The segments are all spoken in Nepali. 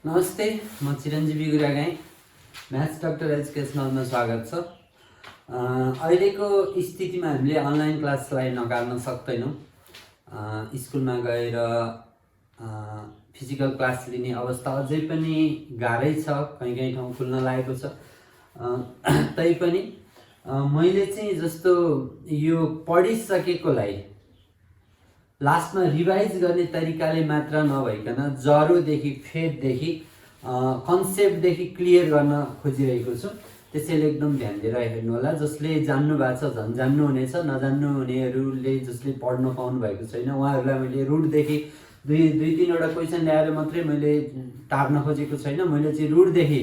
नमस्ते, म चिरञ्जीवी गुरागाई म्याथ्स डक्टर एजुकेसनलमा स्वागत छ। अहिलेको स्थितिमा हामीले अनलाइन क्लासलाई नकार्न सक्दैनौँ। स्कुलमा गएर फिजिकल क्लास लिने अवस्था अझै पनि गाह्रै छ, कहीँ ठाउँ खुल्न लागेको छ। तैपनि मैले चाहिँ जस्तो यो पढिसकेकोलाई लास्टमा रिभाइज गर्ने तरिकाले मात्र नभइकन जरोदेखि फेददेखि कन्सेप्टदेखि क्लियर गर्न खोजिरहेको छु। त्यसैले एकदम ध्यान दिएर हेर्नु होला। जसले जान्नु भएको छ झन् जान्नुहुनेछ, नजान्नु हुनेहरूले जसले पढ्न पाउनु भएको छैन उहाँहरूलाई मैले रुटदेखि दुई तीनवटा क्वेसन ल्याएर मात्रै मैले टार्न खोजेको छैन। मैले चाहिँ रुटदेखि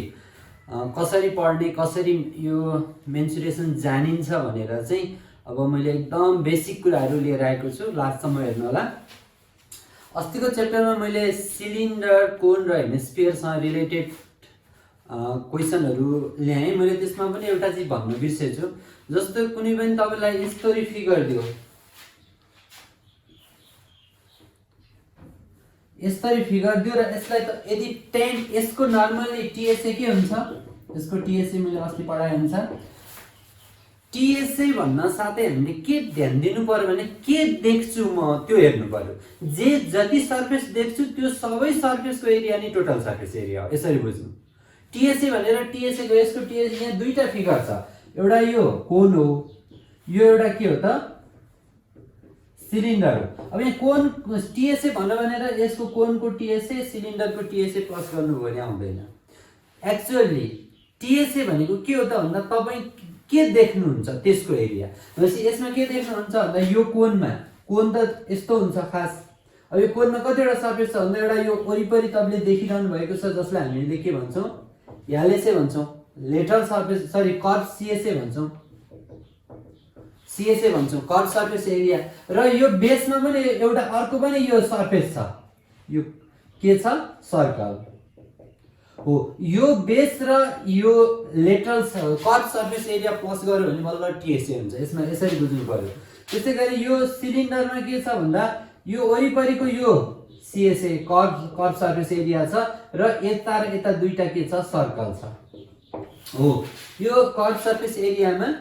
कसरी पढ्ने, कसरी यो मेन्सुरेसन जानिन्छ भनेर चाहिँ अब मैले एकदम बेसिक कुराहरू लिएर आएको छु। लास्टसम्म हेर्नु होला। अस्तिको च्याप्टरमा मैले सिलिन्डर, कोन र हेमिस्फियरसँग रिलेटेड क्वेसनहरू ल्याएँ। मैले त्यसमा पनि एउटा चिज भन्न बिर्सेछु। जस्तो कुनै पनि तपाईँलाई यस्तरी फिगर दियो, यस्तरी फिगर दियो र यसलाई त यदि 10 यसको नर्मली टिएसए के हुन्छ, यसको टिएसए मैले अस्ति पढाए अनुसार टिएसए भन्न साथै हामीले के ध्यान दिनु पर्यो भने के देख्छु म त्यो हेर्नु पर्यो। जति सर्फेस देख्छु त्यो सबै सर्फेसको एरिया नै टोटल सर्फेस एरिया हो। यसरी बुझ्नु। टिएसए भनेर टिएसए को यसको टिएसए यहाँ दुईटा फिगर छ। एउटा यो कोन हो, यो एउटा के हो त सिलिन्डर हो। अब यहाँ कोन टिएसए भनेर यसको कोनको टिएसए सिलिन्डरको टिएसए प्लस गर्नुभयो भने आउँदैन। एक्चुअली टिएसए भनेको के हो त भन्दा तपाईँ के देख्नुहुन्छ त्यसको एरिया। भनेपछि यसमा के देख्नुहुन्छ भन्दा यो कोनमा, कोन त यस्तो हुन्छ खास। अब यो कोनमा कतिवटा सर्फेस छ भन्दा एउटा यो वरिपरि तपाईँले देखिरहनु भएको छ जसलाई हामीले के भन्छौँ, एलएसए भन्छौँ, lateral surface sorry curve CSA भन्छौँ, सिएसए भन्छौँ कर्व सर्फेस एरिया। र यो बेसमा पनि एउटा अर्को पनि यो सर्फेस छ, यो के छ सर्कल हो। यो बेस र यो lateral curve surface area plus गर्यो भने बल्ल टिएसए हुन्छ। यसमा यसरी बुझ्नु पर्यो। त्यसै गरी यो सिलिन्डरमा के छ भन्दा यो वरिपरिको यो सिएसए कर्व सर्फेस एरिया छ र यता दुईटा के छ सर्कल छ हो। यो कर्व सर्फेस एरियामा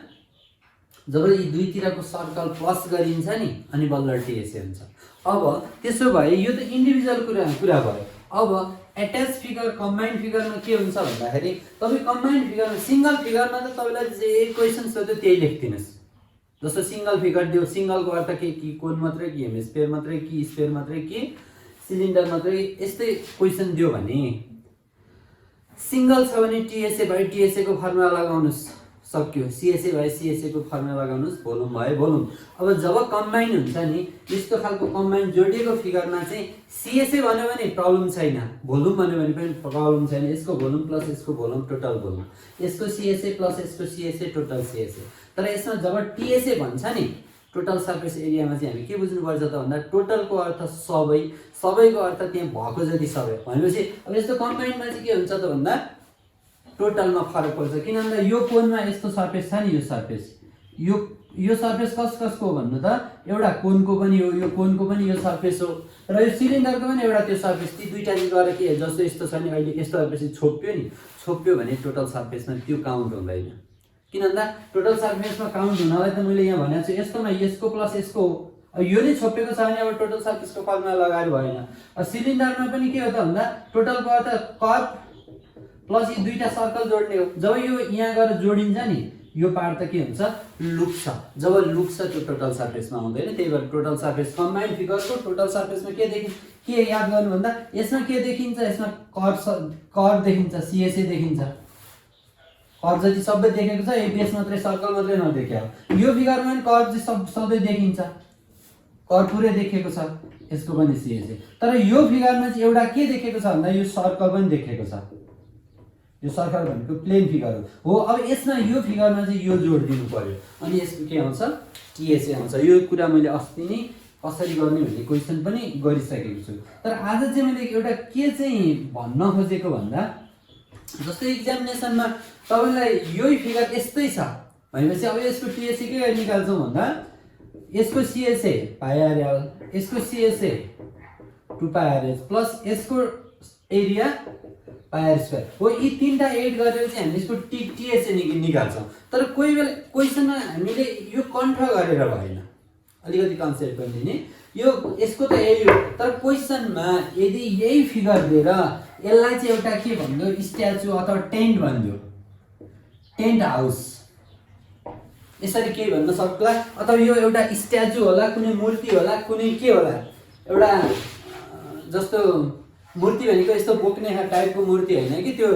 जब यी दुईतिरको सर्कल प्लस गरिन्छ नि अनि बल्ल टिएसए हुन्छ। अब त्यसो भए यो त इन्डिभिजुअल कुरा भयो। अब एट्याच फिगर कम्बाइन्ड फिगरमा के हुन्छ भन्दाखेरि तपाईँ कम्बाइन्ड फिगरमा सिङ्गल फिगरमा त तपाईँलाई जे क्वेसन सोध्यो त्यही लेखिदिनुहोस्। जस्तो सिङ्गल फिगर दियो, सिङ्गलको अर्थ के कि कोन मात्रै कि हेमिस्फियर मात्रै कि स्फियर मात्रै कि सिलिन्डर मात्रै, यस्तै क्वेसन दियो भने सिङ्गल छ भने टिएसए बाई टिएसए को फर्मुला लगाउनुहोस्, सक्यो। सिएसए बाई सिएसए को फर्मुला लगाउनुहोस्, भोल्युम भयो भोल्युम। अब जब कम्बाइन हुन्छ नि यस्तो खालको कम्बाइन जोडिएको फिगरमा चाहिँ सिएसए भन्यो भने प्रब्लम छैन, भोल्युम भन्यो भने पनि प्रब्लम छैन। यसको भोल्युम प्लस यसको भोल्युम टोटल भोल्युम, यसको सिएसए प्लस यसको सिएसए टोटल सिएसए। तर यसमा जब टिएसए भन्छ नि टोटल सर्फेस एरियामा चाहिँ हामी के बुझ्नुपर्छ त भन्दा टोटलको अर्थ सबैको अर्थ त्यहाँ भएको जति सबै भनेपछि अब यस्तो कम्बाइनमा चाहिँ के हुन्छ त भन्दा टोटलमा फरक पर्छ। किन भन्दा यो कोनमा यस्तो सर्फेस छ नि, यो सर्फेस यो सर्फेस कसको हो भन्नु त एउटा कोनको पनि हो, यो कोनको पनि यो सर्फेस हो र यो सिलिन्डरको पनि एउटा त्यो सर्फेस। ती दुईटा चाहिँ गरेर के जस्तो यस्तो छ नि अहिले यस्तो सर्फेस छोप्यो भने टोटल सर्फेसमा त्यो काउन्ट हुँदैन। किन भन्दा टोटल सर्फेसमा काउन्ट हुनलाई त मैले यहाँ भनेको छु यस्तोमा यसको प्लस यसको हो। अब यो नै छोपेको छ भने अब टोटल सर्फेसको फर्मुला लगाएर भएन। अब सिलिन्डरमा पनि के हो त भन्दा टोटलको अर्थ कर्व प्लस यी दुईटा सर्कल जोड्ने हो। जब यो यहाँ गएर जोडिन्छ नि यो पार्ट त के हुन्छ लुक्छ। जब लुक्छ त्यो टोटल सर्फेसमा आउँदैन। त्यही भएर टोटल सर्फेस कम्बाइन्ड फिगरको टोटल सर्फेसमा के याद गर्नु भन्दा यसमा के देखिन्छ, यसमा कर्व देखिन्छ, सिएसए देखिन्छ। कर्व जति सबै देखेको छ, यो बेस मात्रै सर्कल मात्रै नदेख्यो। यो फिगरमा पनि कर्व चाहिँ सबै देखिन्छ, कर्व पुरै देखेको छ, यसको पनि सिएसए। तर यो फिगरमा चाहिँ एउटा के देखेको छ भन्दा यो सर्कल पनि देखेको छ। यो सर्कल भनेको प्लेन फिगर हो। अब यसमा यो फिगरमा चाहिँ यो जोड दिनु पर्यो अनि यसको के आउँछ टिएसए आउँछ। यो कुरा मैले अस्ति नै कसरी गर्ने भन्ने क्वेसन पनि गरिसकेको छु। तर आज चाहिँ मैले एउटा के चाहिँ भन्न खोजेको भन्दा जस्तो एक्जामिनेसनमा तपाईँलाई यही फिगर यस्तै छ भनेपछि अब यसको टिएसए के निकाल्छौँ भन्दा यसको सिएसए पाइआरएल, यसको सिएसए 2 पाइआरएच प्लस यसको एरिया पाई r स्क्वायर हो। यी तीनटा एड गरेर चाहिँ हामीले यसको टिएसए निकाल्छौँ। तर कोही बेला क्वेसनमा हामीले यो कन्ठ गरेर भएन, अलिकति कन्सेप्ट पनि नि यो यसको त यही हो। तर क्वेसनमा यदि यही फिगर दिएर यसलाई चाहिँ एउटा के भनिदियो स्ट्याचु अथवा टेन्ट भनिदियो, टेन्ट हाउस यसरी केही भन्न सक्ला, अथवा यो एउटा स्ट्याचु होला, कुनै मूर्ति होला, कुनै के होला, एउटा जस्तो मूर्ति भनेको यस्तो बोक्ने टाइपको मूर्ति होइन कि त्यो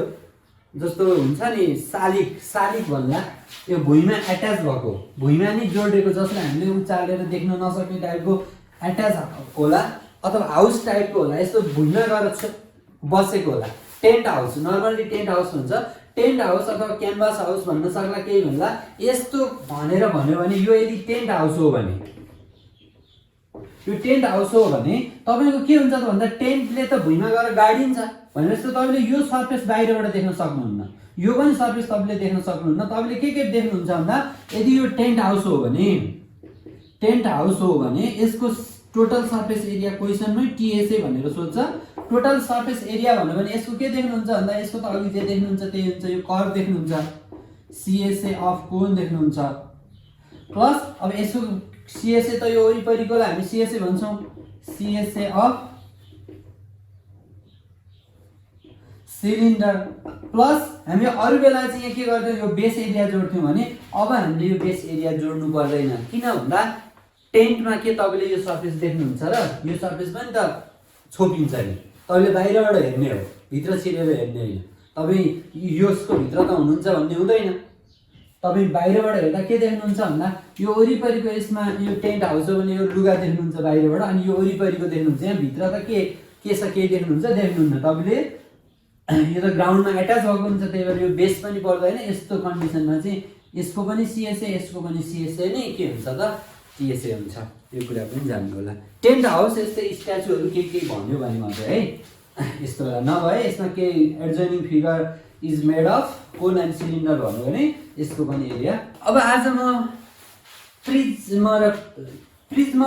जस्तो हुन्छ नि शालिक शालिक भन्ला, यो भुइँमा एट्याच भएको, भुइँमा नि जोडिएको, जसलाई हामीले उचालेर देख्न नसक्ने टाइपको एट्याच होला, अथवा हाउस टाइपको होला, यस्तो भुइँमा गएर बसेको होला। Tent house normally tent house हुन्छ, टेन्ट हाउस अथवा क्यानभास हाउस भन्न सक्ला, केही भन्ला। यस्तो भनेर भन्यो भने यो यदि टेन्ट हाउस हो भने, यो टेन्ट हाउस हो भने तपाईँको के हुन्छ त भन्दा टेन्टले त भुइँमा गएर गाडिन्छ भनेपछि त तपाईँले यो सर्फेस बाहिरबाट देख्न सक्नुहुन्न, यो पनि सर्फेस तपाईँले देख्न सक्नुहुन्न। तपाईँले के देख्नुहुन्छ भन्दा यदि यो टेन्ट हाउस हो भने, टेन्ट हाउस हो भने यसको टोटल सर्फेस एरिया क्वेसनमै टिएसए भनेर सोध्छ। टोटल सर्फेस एरिया भन्यो भने यसको के देख्नुहुन्छ भन्दा यसको त अघि जे देख्नुहुन्छ त्यही हुन्छ, यो कर्भ देख्नुहुन्छ, सिएसए अफ कोन देख्नुहुन्छ, प्लस अब यसको सिएसए त यो वरिपरिकोलाई हामी सिएसए भन्छौँ, सिएसए अफ सिलिन्डर, प्लस हामी अरू बेला चाहिँ यहाँ के गर्थ्यौँ यो बेस एरिया जोड्थ्यौँ भने अब हामीले यो बेस एरिया जोड्नु पर्दैन। किन भन्दा टेन्टमा के तपाईँले यो सर्फेस देख्नुहुन्छ र यो सर्फेस पनि त छोपिन्छ नि, तपाईँले बाहिरबाट हेर्ने हो, भित्र छिरेर हेर्ने होइन। तपाईँ यसको भित्र त हुनुहुन्छ भन्ने हुँदैन, तपाईँ बाहिरबाट हेर्दा के देख्नुहुन्छ भन्दा यो वरिपरिको यसमा यो टेन्ट हाउस हो भने यो लुगा देख्नुहुन्छ बाहिरबाट, अनि यो वरिपरिको देख्नुहुन्छ, यहाँ भित्र त के छ केही देख्नुहुन्छ देख्नुहुन्न। तपाईँले यो त ग्राउन्डमा एट्याच भएको हुन्छ, त्यही भएर यो बेस पनि पर्दैन। यस्तो कन्डिसनमा चाहिँ यसको पनि सिएसए यसको पनि सिएसए नै के हुन्छ त टिएसए हुन्छ। यो कुरा पनि जान्नु होला। टेन्ट हाउस यस्तै स्ट्याचुहरू केही भन्यो भने मात्र है यस्तो होला, नभए यसमा के adjoining figure is made of cone and cylinder भन्यो भने यसको पनि एरिया। अब आज म प्रिज्मा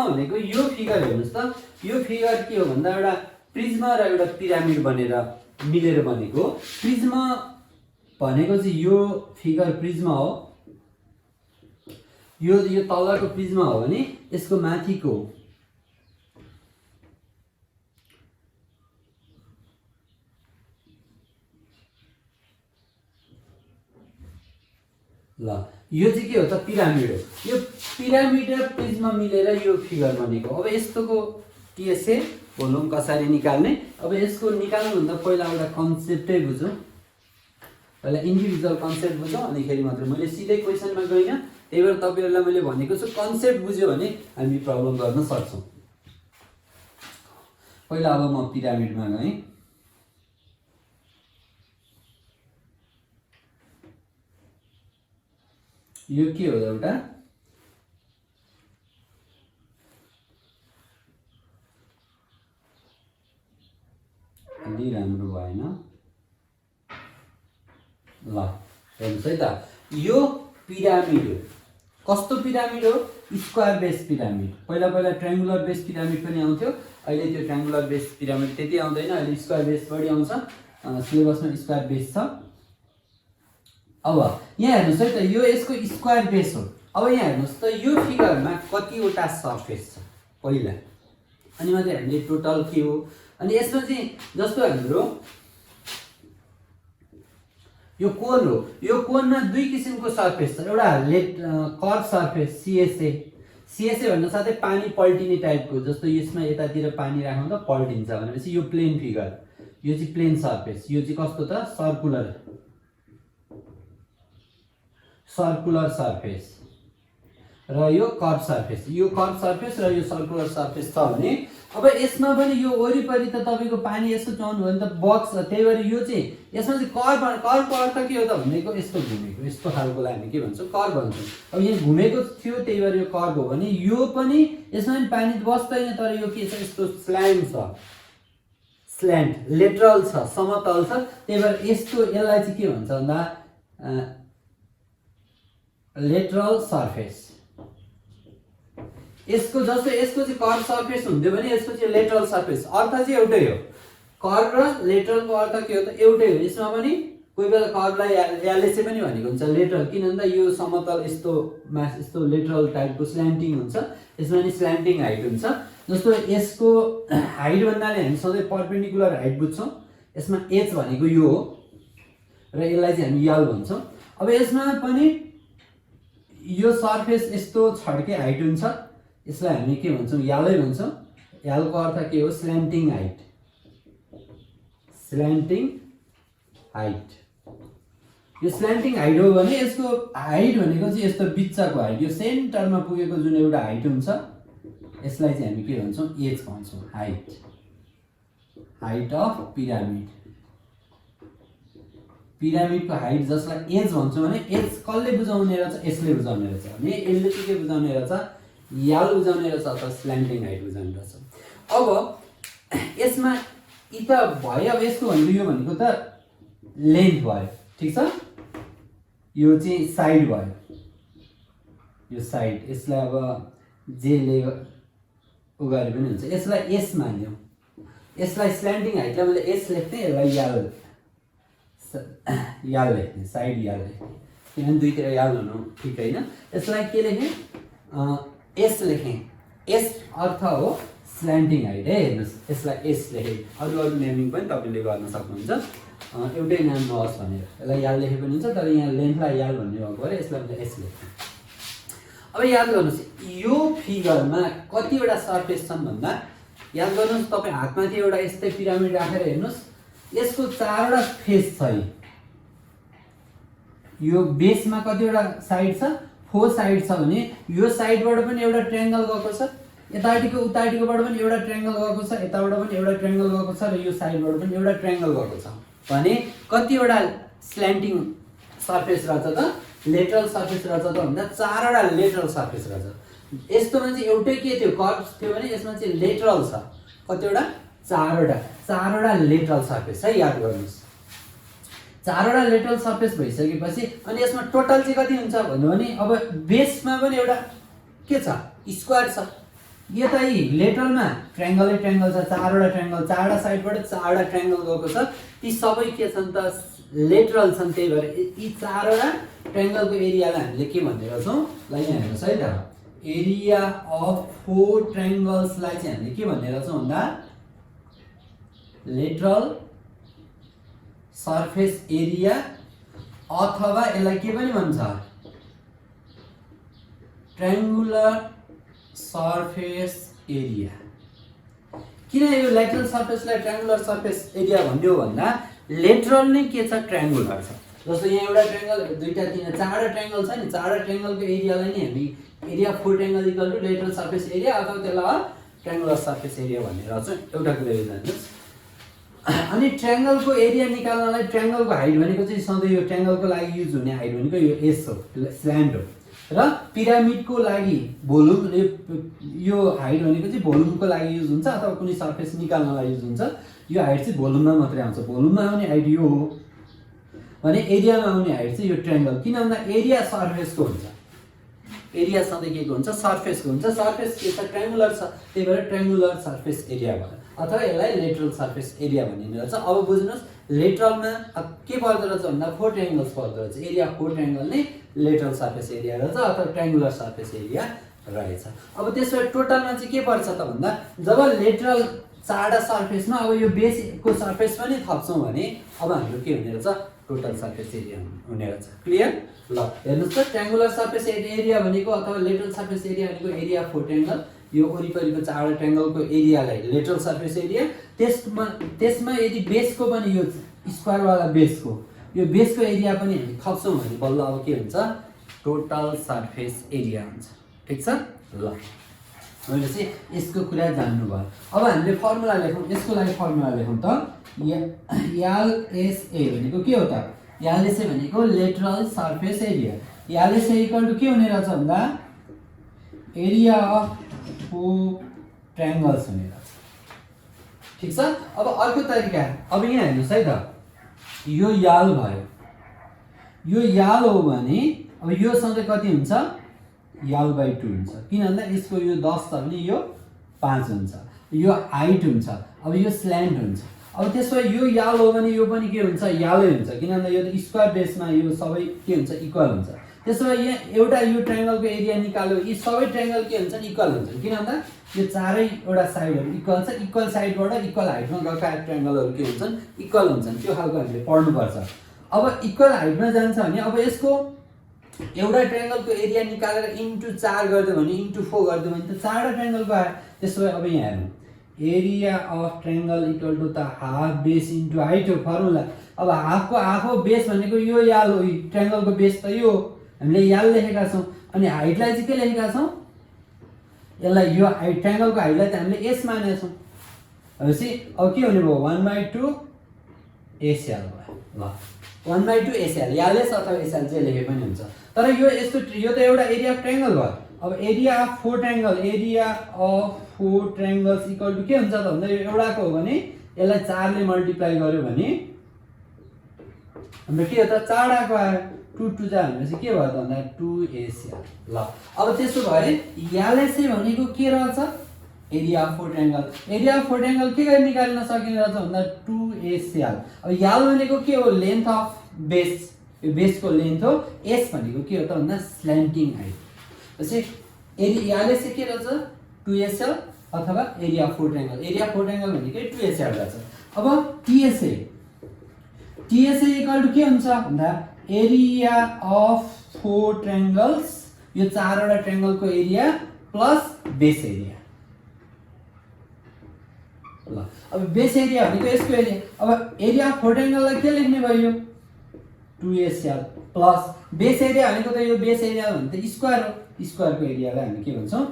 भनेको यो फिगर हेर्नुहोस् त, यो फिगर के हो भन्दा एउटा प्रिज्मा र एउटा पिरामिड बनेर मिलेर बनेको। प्रिज्मा भनेको चाहिँ यो फिगर प्रिज्मा हो, यो तलको प्रिज्मा हो भने यसको माथिको ल यो चाहिँ के हो त पिरामिड हो। यो पिरामिड र प्रिज्मा मिलेर यो फिगर बनेको। अब यस्तोको टिएसए भोल्युम कसरी निकाल्ने, अब यसको निकाल्नुभन्दा पहिला एउटा कन्सेप्टै बुझौँ, पहिला इन्डिभिजुअल कन्सेप्ट बुझौँ, अनिखेरि मात्र। मैले सिधै क्वेसनमा गइनँ, त्यही भएर तपाईँहरूलाई मैले भनेको छु कन्सेप्ट बुझ्यो भने हामी प्रब्लम गर्न सक्छौँ। पहिला अब म पिरामिडमा गएँ, यो के हो एउटा अलि राम्रो भएन ल हेर्नुहोस् है त, यो पिरामिड हो। कस्तो पिरामिड हो? Square base pyramid. पहिला ट्रायङ्गुलर बेस पिरामिड पनि आउँथ्यो, अहिले त्यो ट्रायङ्गुलर बेस पिरामिड त्यति आउँदैन, अहिले स्क्वायर बेस बढी आउँछ। सिलेबसमा स्क्वायर बेस छ। अब यहाँ हेर्नुहोस् है त, यो यसको स्क्वायर बेस हो। अब यहाँ हेर्नुहोस् त, यो फिगरमा कतिवटा सर्फेस छ पहिला, अनि मात्रै हामीले टोटल के हो। अनि यसमा चाहिँ जस्तो हाम्रो यो कोन हो, यो कोनमा दुई किसिमको सर्फेस छ। एउटा कर्भ सर्फेस सिएसए भन्न साथै पानी पल्टिने टाइपको, जस्तो यसमा यतातिर पानी राख्नु त पल्टिन्छ भनेपछि यो प्लेन फिगर, यो चाहिँ प्लेन सर्फेस। यो चाहिँ कस्तो त सर्कुलर सर्फेस र यो कर्भ सर्फेस। यो कर्भ सर्फेस र यो सर्कुलर सर्फेस छ भने अब यसमा पनि यो वरिपरि त तपाईँको पानी यस्तो चलाउनु भयो भने त बक्स, त्यही भएर यो चाहिँ यसमा चाहिँ कर्भको अर्थ के हो त भनेको यस्तो घुमेको, यस्तो खालकोलाई हामी के भन्छौँ कर्भ भन्छौँ। अब यहाँ घुमेको थियो त्यही भएर यो कर्भ हो भने यो पनि यसमा पनि पानी बस्दैन, तर यो के छ यस्तो स्ल्यान्ट छ, स्ल्यान्ट लेटरल छ, समतल छ। त्यही भएर यस्तो यसलाई चाहिँ के भन्छ भन्दा लेटरल सर्फेस। यसको जस्तो यसको चाहिँ कर्भ सर्फेस हुन्थ्यो भने यसको चाहिँ लेटरल सर्फेस, अर्थ चाहिँ एउटै हो। कर्व र लेटरलको अर्थ के हो त एउटै हो। यसमा पनि कोही बेला कर्वलाई एलएसए पनि भनेको हुन्छ लेटरल, किन भन्दा यो समतल यस्तो लेटरल टाइपको स्ल्यान्टिङ हुन्छ, यसमा नि स्ल्यान्टिङ हाइट हुन्छ। जस्तो यसको हाइट भन्नाले हामी सधैँ परपेन्डिकुलर हाइट बुझ्छौँ, यसमा एच भनेको यो हो र यसलाई चाहिँ हामी यल भन्छौँ। अब यसमा पनि यो सर्फेस यस्तो छड्के हाइट हुन्छ, यसलाई हामी के भन्छौँ यालै भन्छौँ। यालको अर्थ के हो स्ल्यान्टिङ हाइट, स्ल्यान्टिङ हाइट। यो स्ल्यान्टिङ हाइट हो भने यसको हाइट भनेको चाहिँ यस्तो बिच्चाको हाइट, यो सेन्टरमा पुगेको जुन एउटा हाइट हुन्छ यसलाई चाहिँ हामी के भन्छौँ एच भन्छौँ, हाइट, हाइट अफ पिरामिड। पिरामिडको हाइट जसलाई एच भन्छौँ भने एच कसले बुझाउने रहेछ, यसले बुझाउने रहेछ भने यसले के बुझाउने रहेछ, याल बुझाउने रहेछ अथवा स्ल्यान्टिङ हाइट बुझाउने रहेछ। अब यसमा यी त भयो, अब यसको भनेको यो भनेको त लेन्थ भयो, ठिक छ, यो चाहिँ साइड भयो, यो साइड, यसलाई अब जेले उगारे पनि हुन्छ, यसलाई एस मान्यौँ, यसलाई स्ल्यान्टिङ हाइटलाई मैले एस लेख्थेँ, यसलाई याल लेख्ने, साइड याल लेख्ने, किनभने दुईतिर याल हुनु ठिक होइन। यसलाई के लेखेँ एस लेखेँ, एस अर्थ हो स्ल्यान्टिङ हाइट है, हेर्नुहोस् यसलाई एस लेखेँ। अरू नेमिङ पनि तपाईँले गर्न सक्नुहुन्छ, एउटै नाम नहोस् भनेर यसलाई याल लेखे पनि हुन्छ, तर यहाँ लेन्थलाई याल भन्ने भएको भएर यसलाई मैले एस लेखेँ। अब याद गर्नुहोस् यो फिगरमा कतिवटा सर्फेस छन् भन्दा याद गर्नुहोस्, तपाईँ हातमाथि एउटा यस्तै पिरामिड राखेर हेर्नुहोस्, यसको 4वटा फेस छ। यो बेसमा कतिवटा साइड छ, 4 साइड छ भने यो साइडबाट पनि एउटा ट्रायंगल गएको छ, यतापट्टिको उतापट्टिकोबाट पनि एउटा ट्रायंगल गएको छ, यताबाट पनि एउटा ट्रायंगल गएको छ र यो साइडबाट पनि एउटा ट्रायंगल गएको छ भने कतिवटा स्ल्यान्टिङ सर्फेस रहेछ त, लेटरल सर्फेस रहेछ त भन्दा 4वटा लेटरल सर्फेस रहेछ। यस्तोमा चाहिँ एउटै के थियो कर्भ थियो भने यसमा चाहिँ लेटरल छ, कतिवटा 4वटा लेटरल सर्फेस है, याद गर्नुहोस्। 4वटा लेटरल सर्फेस भइसकेपछि अनि यसमा टोटल चाहिँ कति हुन्छ भन्नु भने अब बेसमा पनि एउटा के छ स्क्वायर छ, यता यी लेटरलमा ट्रायंगलै ट्रायंगल छ, 4वटा ट्रायंगल, 4वटा साइडबाट 4वटा ट्रायंगल गएको छ, ती सबै के छन् त लेटरल छन्। त्यही भएर यी 4वटा ट्रायंगलको एरियालाई हामीले के भन्ने गर्छौँ, ल यहाँ हेर्नुहोस् है त, एरिया अफ 4 ट्रायंगल्सलाई चाहिँ हामीले के भन्ने गर्छौँ भन्दा लेटरल सर्फेस एरिया अथवा यसलाई के पनि भन्छ ट्रायंगुलर सर्फेस एरिया। किन यो लेटरल सर्फेसलाई ट्रायंगुलर सर्फेस एरिया भन्यो भन्दा लेटरल नै के छ ट्रायंगुलर छ। जस्तो यहाँ एउटा ट्रायंगल, दुईटा, तीनटा, 4वटा ट्रायंगल छ नि, 4वटा ट्रायंगलको एरियालाई नै हामी area 4 triangle equal to lateral surface area अथवा त्यसलाई ट्रायंगुलर सर्फेस एरिया भनेर चाहिँ एउटा कुरा यो जान्नुहोस्। अनि ट्रायंगलको एरिया निकाल्नलाई ट्रायंगलको हाइट भनेको चाहिँ सधैँ यो ट्रायंगलको लागि युज हुने हाइट भनेको यो एस हो, स्ल्यान्ट हो, र पिरामिडको लागि भोल्युम, यो हाइट भनेको चाहिँ भोल्युमको लागि युज हुन्छ अथवा कुनै सर्फेस निकाल्नलाई युज हुन्छ। यो हाइट चाहिँ भोल्युममा मात्रै आउँछ, भोल्युममा आउने हाइट यो हो भने एरियामा आउने हाइट चाहिँ यो ट्रायंगल, किन भन्दा एरिया सर्फेसको हुन्छ, एरिया सधैँ के को हुन्छ सर्फेसको हुन्छ, सर्फेस के छ ट्रायंगुलर छ, त्यही भएर ट्रायंगुलर सर्फेस एरिया भयो अथवा यसलाई लेटरल सर्फेस एरिया भनिने रहेछ। अब बुझ्नुहोस् लेटरलमा के पर्दो रहेछ भन्दा 4 ट्रायंगल्स पर्दो रहेछ, एरिया 4 ट्रायंगल नै लेटरल सर्फेस एरिया रहेछ अथवा ट्रायंगुलर सर्फेस एरिया रहेछ। अब त्यसो भए टोटलमा चाहिँ के पर्छ त भन्दा जब लेटरल 4वटा सर्फेसमा अब यो बेसको सर्फेस पनि थप्छौँ भने अब हाम्रो के हुने रहेछ टोटल सर्फेस एरिया हुने रहेछ। क्लियर? ल हेर्नुहोस् त, ट्रायंगुलर सर्फेस एरिया भनेको अथवा लेटरल सर्फेस एरिया भनेको एरिया 4 ट्रायंगल, यो वरिपरिको 4वटा ट्रायंगलको एरियालाई लेटरल सर्फेस एरिया, त्यसमा यदि बेसको पनि यो स्क्वायरवाला बेसको यो बेसको एरिया पनि हामी थप्छौँ भने बल्ल अब के हुन्छ टोटल सर्फेस एरिया हुन्छ। ठिक छ? ल मैले चाहिँ यसको कुरा जान्नुभयो। अब हामीले फर्मुला लेखौँ, यसको लागि फर्मुला लेखौँ त, एलएसए भनेको के हो त, एलएसए भनेको lateral surface area, LSA equal to के हुने रहेछ भन्दा एरिया अफ 4 ट्रायंगल्स हुने रहेछ। ठिक छ? अब अर्को तरिका, अब यहाँ हेर्नुहोस् है त, यो याल भयो, यो याल हो भने अब यो सँगै कति हुन्छ याल बाई 2 हुन्छ, किन भन्दा यसको यो 10 छ भने यो 5 हुन्छ, यो हाइट हुन्छ, अब यो स्ल्यान्ट हुन्छ। अब त्यसो भए यो याल हो भने यो पनि के हुन्छ यालै हुन्छ किनभने यो स्क्वायर बेसमा यो सबै के हुन्छ इक्वल हुन्छ। त्यसो भए यहाँ एउटा यो ट्रायंगलको एरिया निकाल्यो यी सबै ट्रायंगल के हुन्छन् इक्वल हुन्छन् किन भन्दा यो चारैवटा साइडहरु इक्वल छ इक्वल साइडबाट इक्वल हाइटमा गएका ट्रायंगलहरु के हुन्छन् इक्वल हुन्छन् त्यो खालको हामीले पढ्नु पर्छ। अब इक्वल हाइटमा जान्छ भने अब यसको एउटा ट्रायंगलको एरिया निकालेर इन्टु 4 गर्दियो भने इन्टु 4 गर्दियो भने त चारवटा ट्रायंगलको आयो। त्यसो भए अब यहाँ हेर्नु area of triangle equal to त हाफ बेस इन्टु हाइट हो फर्मुला। अब हाफको हाफ हो बेस भनेको यो याल हो ट्रायंगलको बेस त यो हामीले याल लेखेका छौं अनि हाइटलाई चाहिँ के लेखेका छौं यसलाई यो हाइट ट्रायंगलको हाइटलाई त हामीले s मानेका छौं। भनेपछि अब के हुने भयो 1/2 एसएल भयो ल 1/2 एसएल यालेस अथवा एसएल चाहिँ लेखे पनि हुन्छ। तर यो यस्तो यो त एउटा एरिया अफ ट्रायंगल भयो। अब area of 4 triangle area of 4 triangles equal to के हुन्छ त भन्दा यो एउटाको हो भने यसलाई 4 ले मल्टिप्लाई गर्यो भने हाम्रो के हो त 4 आको आयो 2 2 जा भनेपछि के भयो त भन्दा 2एसएल ल। अब त्यसो भए यालेसे भनेको के रहन्छ area of 4 triangle area of 4 triangle के गरी निकाल्न सकिने रहेछ भन्दा 2एसएल। अब याल भनेको के हो लेन्थ अफ बेस यो बेसको लेन्थ हो s भनेको के हो त भन्दा स्ल्यान्टिङ हाइट। त्यसै एरिया यालेसे के रहेछ 2एसएल अथवा area of 4 triangle area of 4 triangle भनेकै 2एसएल रहेछ। अब टीएसए टीएसए इक्वल टु के हुन्छ भन्दा एरिया अफ 4 ट्रायंगल्स यो चारवटा ट्रायंगलको एरिया प्लस बेस एरिया ल। अब बेस एरिया भनेको यसको एरिया अब एरिया अफ 4 ट्रायंगललाई के लेख्ने भयो 2एसएल प्लस बेस एरिया भनेको त यो बेस एरिया भने त स्क्वायर हो स्क्वायरको एरियालाई हामी के भन्छौं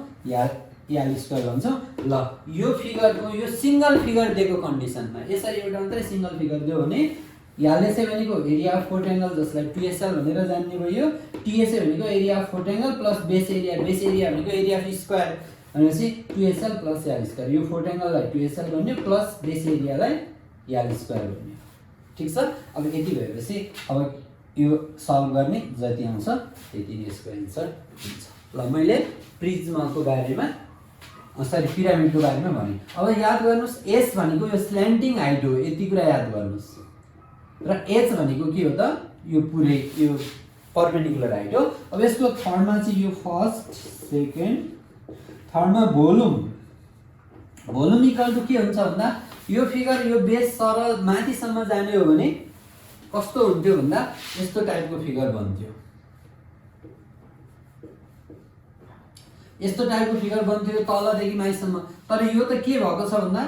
याल स्क्वायर भन्छौं ल। यो फिगरको यो सिंगल फिगर दिएको कन्डिसनमा यसरी एउटा मात्रै सिंगल फिगर दियो भने यालेसे भनेको एरिया अफ 4 ट्रायंगल जसलाई 2एसएल भनेर जान्ने भयो टीएसए भनेको area of 4 triangle plus base area भनेको एरिया अफ स्क्वायर भनेपछि 2एसएल प्लस याल स्क्वायर यो 4 ट्रायंगललाई 2एसएल भन्ने प्लस बेस एरियालाई याल स्क्वायर भन्ने ठीक छ। अब यति भएपछि अब यो सल्भ गर्ने जति आउँछ त्यति नै यसको आन्सर हुन्छ ल। मैले प्रिज्मको बारेमा सरी पिरामिडको बारेमा भने। अब याद गर्नुस् s भनेको यो स्ल्यान्टिङ हाइट हो यति कुरा याद गर्नुस् र h भनेको के हो त यो पुरै यो परपेन्डिकुलर हाइट हो। अब यसको थर्डमा चाहिँ यो फर्स्ट सेकेन्ड थर्डमा भोल्युम इक्वल टु के हुन्छ भन्दा यो फिगर यो बेस सरल माथिसम्म जाने हो भने कस्तो हुन्थ्यो भन्दा यस्तो टाइपको फिगर बन्थ्यो यस्तो टाइपको फिगर बन्थ्यो तलदेखि माथिसम्म। तर यो त के भएको छ भन्दा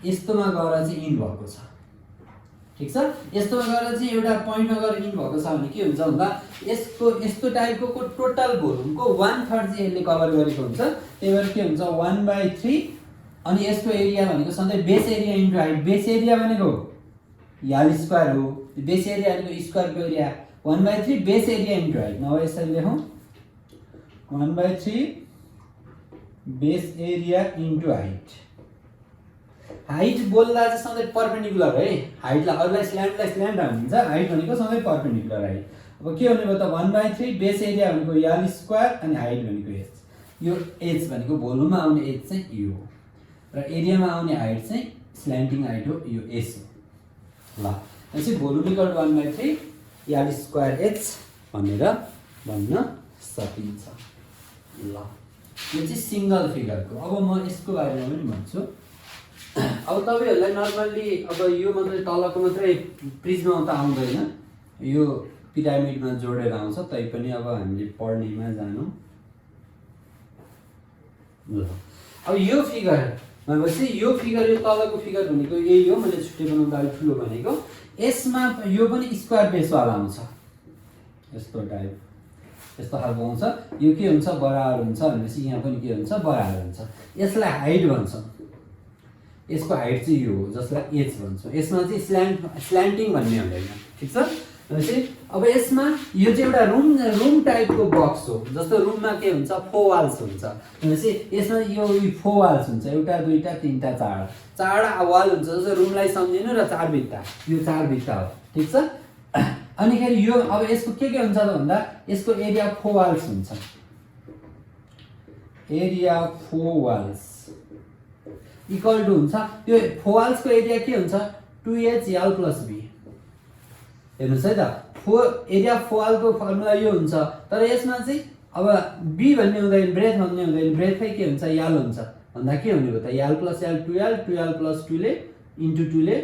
यस्तोमा गएर चाहिँ इन भएको छ ठीक छ। यस्तोमा गएर चाहिँ एउटा पोइन्टमा गएर इन भएको छ भने के हुन्छ भन्दा यसको यस्तो टाइपको टोटल भोल्युमको 1/3 चाहिँ यसले कभर गरेको हुन्छ। त्यही भएर के हुन्छ 1/3 अनि यसको एरिया भनेको सधैँ base area into height base area भनेको याल स्क्वायर हो बेस एरिया भनेको स्क्वायरको area 1/3 base area into height नभए यसरी लेखौँ 1/3 base area into height. Height बोल्दा चाहिँ सधैँ परपेन्डिकुलर है हाइटलाई अरूलाई स्ल्यान्ट हुन्छ हाइट भनेको सधैँ परपेन्डिकुलर हाइट। अब के हुने भयो त 1/3 बेस एरिया भनेको याल स्क्वायर अनि हाइट भनेको h यो h भनेको भोल्युममा आउने h चाहिँ यो र एरियामा आउने हाइट चाहिँ स्ल्यान्टिङ हाइट हो यो s हो ल। त्यसै भोल्युम इक्वल टु 1/3 याल स्क्वायर h भनेर भन्न सकिन्छ ल। यो चाहिँ सिंगल फिगरको। अब म यसको बारेमा पनि भन्छु। अब तपाईहरुलाई नर्मली अब यो मात्रै तलको मात्रै प्रिज्ममा त आउँदैन यो पिरामिडमा जोडेर आउँछ तैपनि अब हामीले पढ्नेमा जानु ल। अब यो फिगर भनेपछि यो फिगर यो तलको फिगर भनेको यही हो मैले छुट्टै बनाउँदा अलि ठुलो भनेको यसमा यो पनि स्क्वायर बेसवाला आउँछ यस्तो टाइप यस्तो खालको आउँछ यो के हुन्छ बराबर हुन्छ भनेपछि यहाँ पनि के हुन्छ बराबर हुन्छ। यसलाई हाइट भन्छौँ यसको हाइट चाहिँ यो हो जसलाई h भन्छौँ। यसमा चाहिँ स्ल्यान्टिङ भन्ने हुँदैन ठीक छ। भनेपछि अब यसमा यो चाहिँ एउटा रुम टाइपको बक्स हो जस्तो रुममा के हुन्छ 4 वाल्स हुन्छ भनेपछि यसमा यो 4 वाल्स हुन्छ एउटा दुईटा तीनटा चारवटा वाल हुन्छ जस्तो रुमलाई सम्झिनु र 4 भित्ता यो 4 भित्ता हो ठीक छ। अनि खेरि यो अब यसको के हुन्छ त भन्दा यसको एरिया 4 वाल्स हुन्छ एरिया 4 वाल्स इक्वल टु हुन्छ यो 4 वाल्सको एरिया के हुन्छ 2h यल प्लस बी। हेर्नुहोस् है त, एरिया फोवालको फर्मुला यो हुन्छ, तर यसमा चाहिँ अब बी भन्ने हुँदैन, ब्रेथ भन्ने हुँदैन, ब्रेथै के हुन्छ यल हुन्छ भन्दा के हुने भयो त यल प्लस यल 2l, 2l प्लस 2 ले इन्टु 2 ले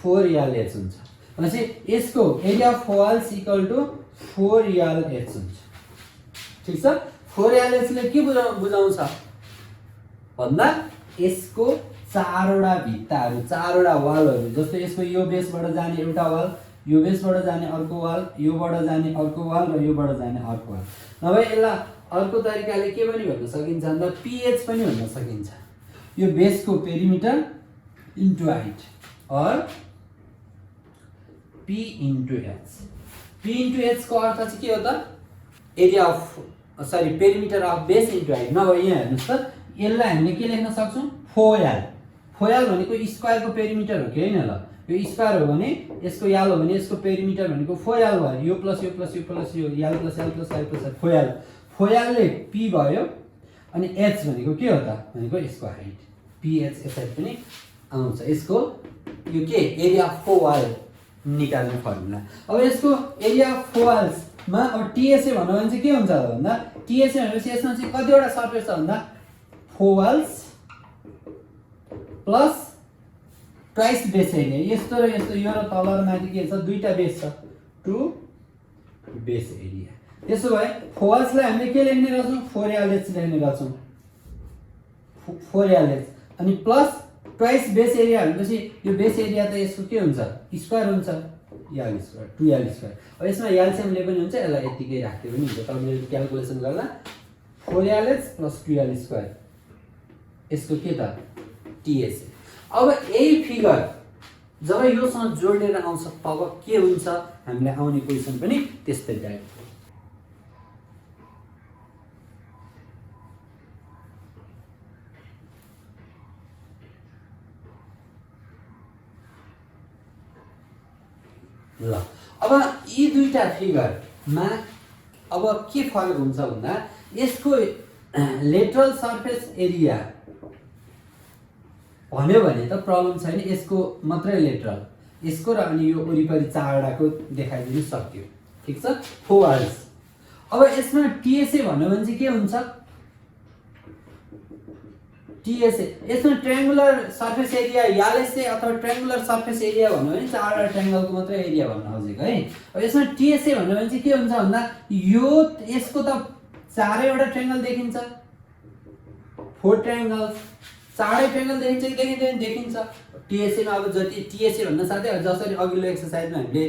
4lh हुन्छ। भनेपछि यसको एरिया फोवाल्स इक्वल टु 4lh हुन्छ। ठिक छ, 4lh ले के बुझाउँछ भन्दा यसको चारवटा भित्ताहरू, चारवटा वालहरू, जस्तो यसको यो बेसबाट जाने एउटा वाल, यो बेसबाट जाने अर्को वाल, योबाट जाने अर्को वाल र योबाट जाने अर्को वाल। नभए यसलाई अर्को तरिकाले के पनि भन्न सकिन्छ भन्दा पीएच पनि भन्न सकिन्छ। यो बेसको पेरिमिटर इन्टु हाइट और P into H. P into H को अर्थ चाहिँ के हो त area of sorry perimeter of base into height. नभए यहाँ हेर्नुहोस् त, यसलाई हामीले के लेख्न सक्छौँ फोयाल। फोयाल भनेको स्क्वायरको पेरिमिटर हो कि होइन ल, यो स्क्वायर हो भने यसको याल हो भने यसको पेरिमिटर भनेको फोयाल भयो। यो प्लस यो प्लस यो प्लस यो याल plus L plus L plus फोयाल। फोयालले पी भयो अनि एच भनेको के हो त भनेको यसको हाइट, पीएच यसरी पनि आउँछ। यसको यो के एरिया फोवाल निकाल्ने फर्मुला। अब यसको एरिया फोवाल्समा अब टीएसए भन्नु भने चाहिँ के हुन्छ भन्दा टीएसए भनेपछि यसमा चाहिँ कतिवटा सर्फेस छ भन्दा फोवाल्स प्लस ट्वाइस बेस एरिया। यस्तो र यस्तो, यो र तल र माथि के छ दुईटा बेस छ, 2 बेस एरिया। त्यसो भए फोवाल्सलाई हामीले के लेख्ने गर्छौँ 4lh लेख्ने गर्छौँ, 4lh अनि प्लस ट्वाइस बेस एरिया भनेपछि यो बेस एरिया त यसको के हुन्छ स्क्वायर हुन्छ, यल स्क्वायर 2l स्क्वायर। अब यसमा एलसिएमले पनि हुन्छ, यसलाई यतिकै राख्दै पनि हुन्छ। तपाईँले क्याल्कुलेसन गर्दा 4lh प्लस 2l स्क्वायर यसको के त टीएसए। अब यही फिगर जब योसँग जोडेर आउँछ तब के हुन्छ हामीलाई आउने क्वेसन पनि त्यस्तै टाइप। ल अब यी दुईटा फिगरमा अब के फरक हुन्छ भन्दा यसको लेटरल सर्फेस एरिया भन्यो भने त प्रब्लम छैन, यसको मात्रै लेटरल, यसको र अनि यो वरिपरि चारवटाको देखाइदिनु सक्यो। ठिक छ, फोवाल्स। अब यसमा टीएसए भन्यो भने चाहिँ के हुन्छ टीएसए, यसमा ट्रायंगुलर सर्फेस एरिया यालेसए अथवा ट्रायंगुलर सर्फेस एरिया भन्यो भने चारवटा ट्रायंगलको मात्रै एरिया भन्न खोजेको है। अब यसमा टीएसए भन्यो भने चाहिँ के हुन्छ भन्दा यो यसको त चारैवटा ट्रायंगल देखिन्छ, 4 ट्रायंगल्स, चारै ट्रायंगल देखिन्छ कि देखिँदैन देखिन्छ। टीएसए मा अब जति टीएसए भन्न साथै जसरी अघिल्लो एक्सरसाइजमा हामीले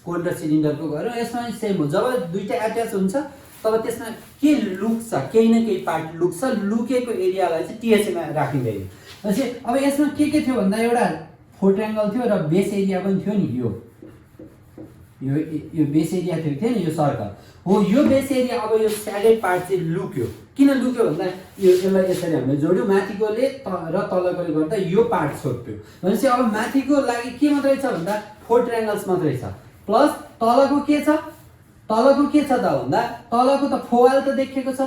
कोन र सिलिन्डरको गर्यौँ यसमा पनि सेम हो। जब दुईटा एट्याच हुन्छ तब त्यसमा के लुक्छ, केही न केही पार्ट लुक्छ, लुकेको एरियालाई चाहिँ टीएसए मा राखिँदैन। भनेपछि अब यसमा के थियो भन्दा एउटा 4 ट्रायंगल थियो र बेस एरिया पनि थियो नि, यो बेस एरिया थियो नि, यो सर्कल हो। यो बेस एरिया अब यो स्याडेड पार्ट चाहिँ लुक्यो। किन लुक्यो भन्दा यो यसलाई यसरी हामीले जोड्यौँ, माथिकोले र तलकोले गर्दा यो पार्ट छोप्यो। भनेपछि अब माथिको लागि के मात्रै छ भन्दा 4 ट्रायंगल्स मात्रै छ, प्लस तलको के छ, तलको के छ त भन्दा तलको त फोवाल त देखिएको छ,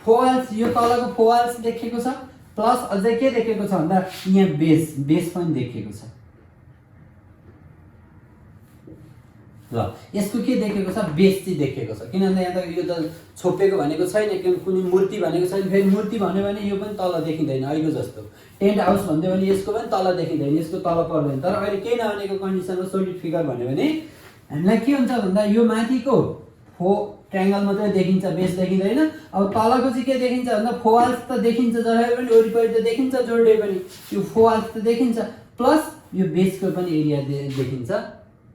फोवाल्स यो तलको फोवाल्स देखिएको छ, प्लस अझै के देखिएको छ भन्दा यहाँ बेस पनि देखिएको छ। ल यसको के देखेको छ बेस चाहिँ देखेको छ, किनभने यहाँ त यो त छोपेको भनेको छैन, कुनै मूर्ति भनेको छैन। फेरि मूर्ति भन्यो भने यो पनि तल देखिँदैन, अहिले जस्तो टेन्ट हाउस भन्यो भने यसको पनि तल देखिँदैन, यसको तल पर्दैन। तर अहिले केही नभनेको कन्डिसनमा सोलिड फिगर भन्यो भने हामीलाई के हुन्छ भन्दा यो माथिको 4 ट्रायंगल मात्रै देखिन्छ, बेस देखिँदैन। अब तलको चाहिँ के देखिन्छ भन्दा फोवाल्स त देखिन्छ, जसरी पनि वरिपरि त देखिन्छ, जोड्दै पनि यो फोवाल्स त देखिन्छ, प्लस यो बेसको पनि एरिया देखिन्छ,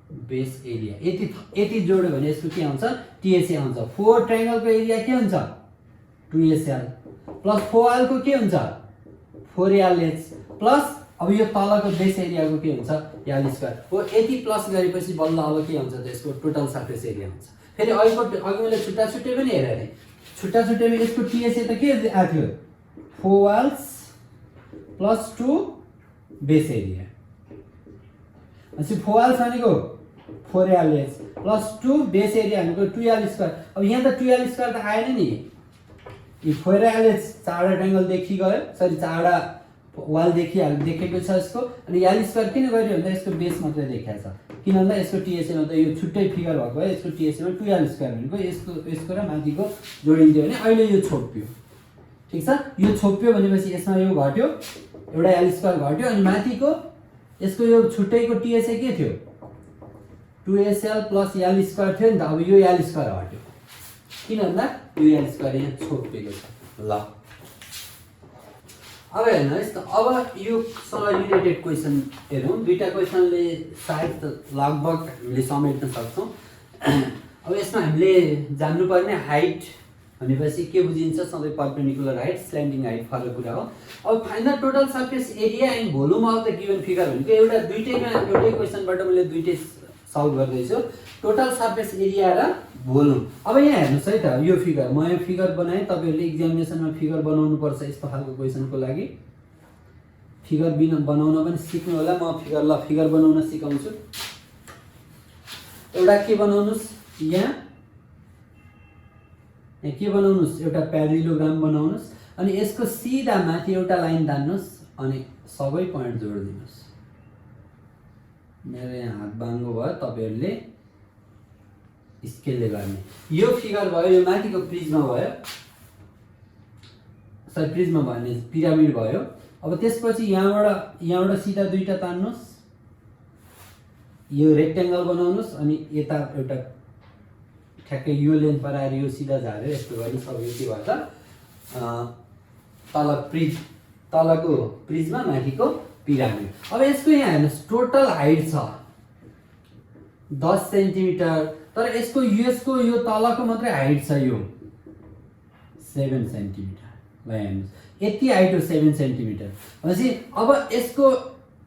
बेस एरिया। यति जोड्यो भने यसको के आउँछ टीएसए आउँछ। 4 ट्रायंगलको एरिया के हुन्छ 2SL प्लस फोवालको के हुन्छ 4LH प्लस अब यो तलको बेस एरियाको के हुन्छ यल स्क्वायर हो। यति प्लस गरेपछि बल्ल अब के हुन्छ त यसको टोटल सर्फेस एरिया हुन्छ। फेरि अघि मैले छुट्टा छुट्टै पनि हेरेँ नि, छुट्टा छुट्टैमा यसको टीएसए त के आएको थियो फोवाल्स प्लस 2 बेस एरिया। अनि फोवाल्स भनेको 4LH प्लस 2 बेस एरिया भनेको 2L स्क्वायर। अब यहाँ त 2L स्क्वायर त आएन नि, यो 4LH चारवटा ट्रायंगल देखि गयो, सरी चारवटा वाल देखेको छ यसको। अनि यल स्क्वायर किन गर्यो भन्दा यसको बेस मात्रै देखाएको छ, किन भन्दा यसको टिएसएमा त यो छुट्टै फिगर भएको भए यसको टिएसएमा 2l स्क्वायर भनेको यसको र माथिको जोडिन्थ्यो भने अहिले यो छोप्यो। ठिक छ, यो छोप्यो भनेपछि यसमा यो घट्यो, एउटा l स्क्वायर घट्यो, अनि माथिको यसको यो छुट्टैको टिएसए के थियो 2sl प्लस l स्क्वायर थियो नि त। अब यो l स्क्वायर हट्यो, किन भन्दा यो l स्क्वायर यहाँ छोपिएको छ। ल अब हेर्नुहोस् त, अब यो सँग रिलेटेड क्वेसन हेरौँ। दुईटा क्वेसनले सायद लगभग हामीले समेट्न सक्छौँ। अब यसमा हामीले जान्नुपर्ने हाइट भनेपछि के बुझिन्छ, सधैँ परपेन्डिकुलर हाइट, स्ल्यान्डिङ हाइट फरक कुरा हो। अब find the total surface area and volume of the given figure भनेको एउटै क्वेसनबाट मैले दुईटै सल्भ गर्दैछु, टोटल सर्फेस एरिया र भोल्युम। अब यहाँ हेर्नुहोस् है त, यो फिगर म यहाँ फिगर बनाएँ, तपाईँहरूले इक्जामिनेसनमा फिगर बनाउनु पर्छ यस्तो खालको क्वेसनको लागि। फिगर बनाउन पनि सिक्नु होला, म फिगर बनाउन सिकाउँछु। एउटा के बनाउनुस्, यहाँ के बनाउनुस्, एउटा प्यारेललोग्राम बनाउनुस्, अनि यसको सिधा माथि एउटा लाइन तान्नुस् अनि सबै पोइन्ट जोडिदिनुस्। मेरो यहाँ हात बाङ्गो भयो, तपाईँहरूले स्केलले गर्ने। यो फिगर भयो, यो माथिको प्रिज्मा भयो, सरी प्रिज्मा भन्ने पिरामिड भयो। अब त्यसपछि यहाँबाट सिधा दुईटा तान्नुस्, यो रेक्टेङ्गल बनाउनुस्, अनि यता एउटा ठ्याक्कै यो लेन्थ बनाएर यो सिधा झारेर यस्तो गरी सबै के भन्छ तलको प्रिज्मा माथिको पिरामिड। अब यसको यहाँ हेर्नुहोस् टोटल हाइट छ 10 सेन्टिमिटर, तर यसको यो तलको मात्रै हाइट छ यो 7 सेन्टिमिटर। ल हेर्नुहोस् यति हाइट हो 7 सेन्टिमिटर भनेपछि अब यसको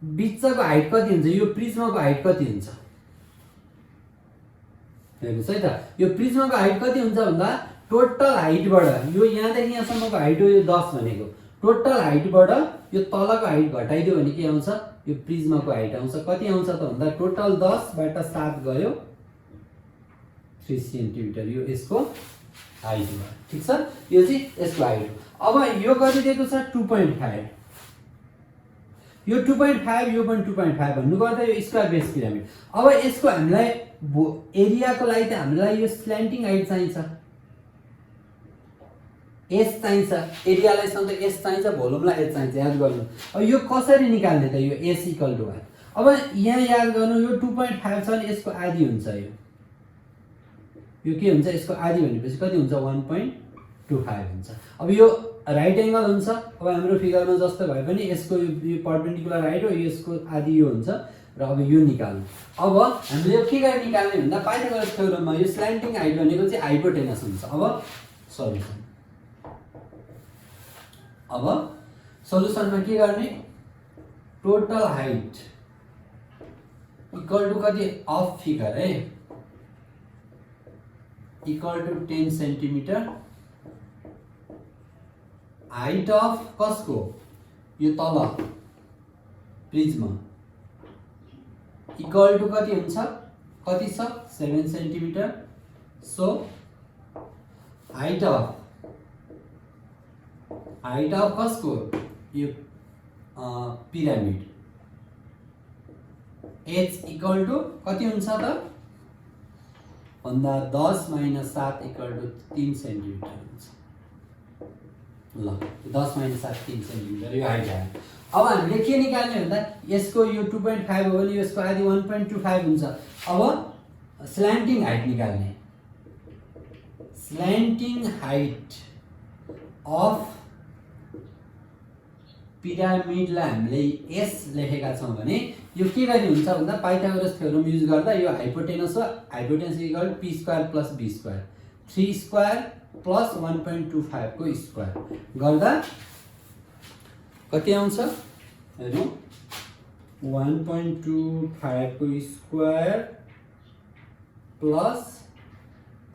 बिचको हाइट कति हुन्छ, यो प्रिज्माको हाइट कति हुन्छ हेर्नुहोस् है त। यो प्रिज्माको हाइट कति हुन्छ भन्दा टोटल हाइटबाट यो यहाँदेखि यहाँसम्मको हाइट हो यो 10 भनेको, टोटल हाइटबाट यो तलको हाइट घटाइदियो भने के आउँछ, यो प्रिज्माको हाइट आउँछ। कति आउँछ त भन्दा टोटल 10 बाट 7 गयो 3 सेन्टिमिटर, यो यसको हाइट हो। ठिक छ, यो चाहिँ यसको हाइट हो। अब यो कति दिएको छ 2.5, यो 2.5 यो पनि 2.5 भन्नु गर्दा यो स्क्वायर बेस पिरामिड। अब यसको हामीलाई एरियाको लागि त हामीलाई यो स्ल्यान्टिङ हाइट चाहिन्छ, एस चाहिन्छ, एरियालाई सधैँ एस चाहिन्छ, भोल्युमलाई एच चाहिन्छ, याद गर्नु। अब यो कसरी निकाल्ने त, यो एस इक्वल टु वान। अब यहाँ याद गर्नु यो 2.5 छ भने यसको आधी हुन्छ, यो के हुन्छ यसको आधी भनेपछि कति हुन्छ 1.25 हुन्छ। अब यो राइट एङ्गल हुन्छ। अब हाम्रो फिगरमा जस्तो भए पनि यसको यो परपेन्डिकुलर हाइट हो, यसको आधी यो हुन्छ र अब यो निकाल्नु। अब हामीले यो के गरी निकाल्ने भन्दा पाइथागोरस थ्योरममा यो स्ल्यान्टिङ हाइट भनेको चाहिँ हाइपोटेनस हुन्छ। अब सल्युसनमा के गर्ने, टोटल हाइट इक्वल टु कति अफ फिगर है equal to 10 centimetre, height of कसको यो तल प्रिज्मा इक्वल टु कति हुन्छ, कति छ 7 सेन्टिमिटर। सो हाइट अफ कसको यो पिरामिड h इक्वल टु कति हुन्छ त भन्दा 10 - 7 इक्वल टु 3 सेन्टिमिटर हुन्छ। ल 10 - 7 3 सेन्टिमिटर यो हाइट आयो। अब हामीले के निकाल्ने भन्दा यसको यो 2.5 हो भने यसको आधी 1.25 हुन्छ। अब स्ल्यान्टिङ हाइट निकाल्ने, स्ल्यान्टिङ हाइट अफ पिरामिडलाई हामीले एस लेखेका छौँ भने यो के गरी हुन्छ भन्दा पाइथागोरस थ्योरम युज गर्दा यो हाइपोटेनस हो, hypotenuse equal p square plus b square 3 square plus 1.25 को स्क्वायर गर्दा कति आउँछ हेरौँ 1.25 को स्क्वायर प्लस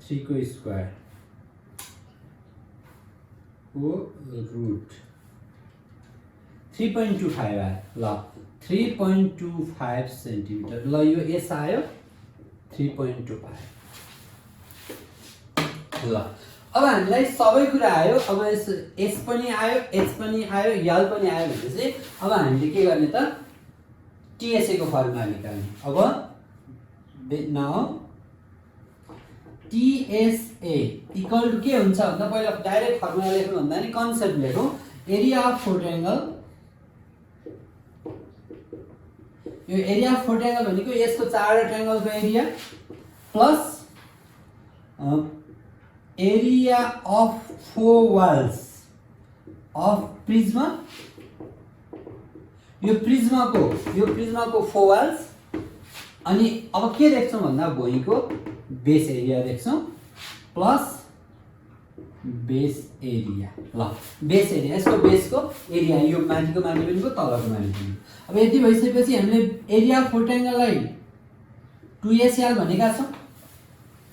3 को स्क्वायर को रुट 3.25 आयो। ल 3.25 सेन्टिमिटर। ल यो एस आयो 3.25। ल अब हामीलाई सबै कुरा आयो, अब एस पनि आयो, एच पनि आयो, यल पनि आयो भनेपछि अब हामीले के गर्ने त टिएसए को फर्मुला निकाल्ने। अब नाउ टिएसए इक्वल टु के हुन्छ भन्दा पहिला डाइरेक्ट फर्मुला लेख्नु भन्दा नि कन्सेप्ट लेखौँ। एरिया अफ फोर्ट्याङ्गल, यो एरिया अफ फोर्ट्याङ्गल भनेको यसको चारवटा ट्रायङ्गलको area plus area of four walls of Prisma, यो प्रिज्माको फोर वाल्स, अनि अब के देख्छौँ भन्दा भुइँको बेस एरिया देख्छौँ प्लस बेस एरिया। ल बेस एरिया, यसको बेसको एरिया, यो माथिको माथिको तलको माथिको। अब यति भइसकेपछि हामीले एरिया अफ फोर्ट्याङ्गललाई 2SL भनेका छौँ,